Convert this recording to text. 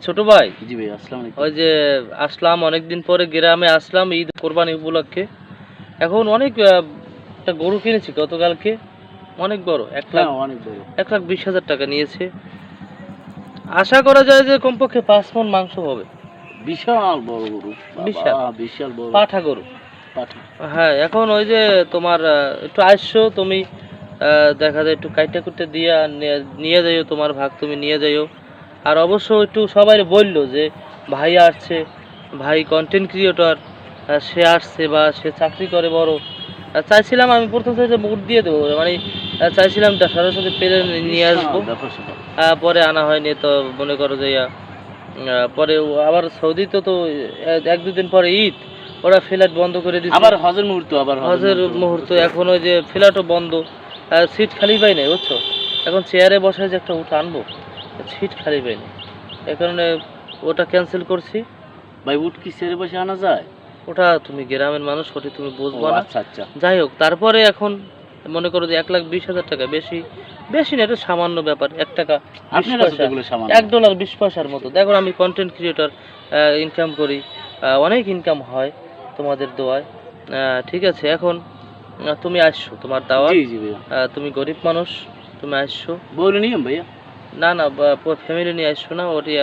ছোট ভাই, জি ভাই, আসসালামু আলাইকুম। ওই যে আসলাম অনেকদিন পরে গ্রামে আসলাম ঈদ কোরবানি উপলক্ষে। এখন অনেক একটা গরু কিনেছি গতকালকে, অনেক বড়, এক লাখ হ্যাঁ, অনেক বড়। 1,20,000 টাকা নিয়েছে। আশা করা যায় যে কমপক্ষে 5 মণ মাংস হবে। বিশাল বড় গরু। বাবা, বিশাল বিশাল বড় পাঠা গরু। পাঠা। হ্যাঁ, এখন ওই যে তোমার একটু আসছো তুমি, দেখা যায় একটু কাইটা কুটে দিয়া নিয়ে যাইও, তোমার ভাগ তুমি নিয়ে যাইও। আর অবশ্য একটু সবাই বললো যে ভাই আসছে, ভাই কন্টেন্ট ক্রিয়েটর, সে আসছে বা সে চাকরি করে বড়। চাইছিলাম আমি প্রথম থেকে মুড দিয়ে দেবো, মানে চাইছিলাম সরাসরি পেরে নিয়ে আসবো। বিশাল ব্যাপার-স্যাপার। পরে আনা হয়নি, তো মনে করো যে পরে আবার সৌদিতে তো 1-2 দিন পরে ঈদ, ওরা ফ্লাইট বন্ধ করে দিচ্ছে। আবার হজের মুহূর্ত, আবার হজের মুহূর্ত, এখন ওই যে ফ্ল্যাটও বন্ধ, সিট খালি পাই নাই বুঝছো। এখন চেয়ারে বসে যে একটা উঠে আনবো, সিট খালি পাই নাই, এই কারণে ওটা ক্যান্সেল করছি। ভাই, উট কি ছেড়ে বসে আনা যায়? ওটা তুমি গ্রামের মানুষ, ওটি তুমি ও বুঝবা না। আচ্ছা, আচ্ছা। যাই হোক, তারপরে এখন মনে করো যে 1,20,000 টাকা, বেশি বেশি না, এটা সামান্য ব্যাপার, 1 টাকা 20 আপনার কাছে তো পয়সা, এগুলো সামান্য। $1.20 মতো। দেখো আমি কন্টেন্ট ক্রিয়েটর, ইনকাম করি, অনেক ইনকাম হয় তোমাদের দোয়ায়। ঠিক আছে, এখন তুমি আসছো, তোমার দাওয়াত। জি, জি ভাইয়া। তুমি গরিব মানুষ, তুমি আসছো। বলে নিয়ম ভাইয়া। না না, ফ্যামিলি নিয়ে আসছো না, ওটি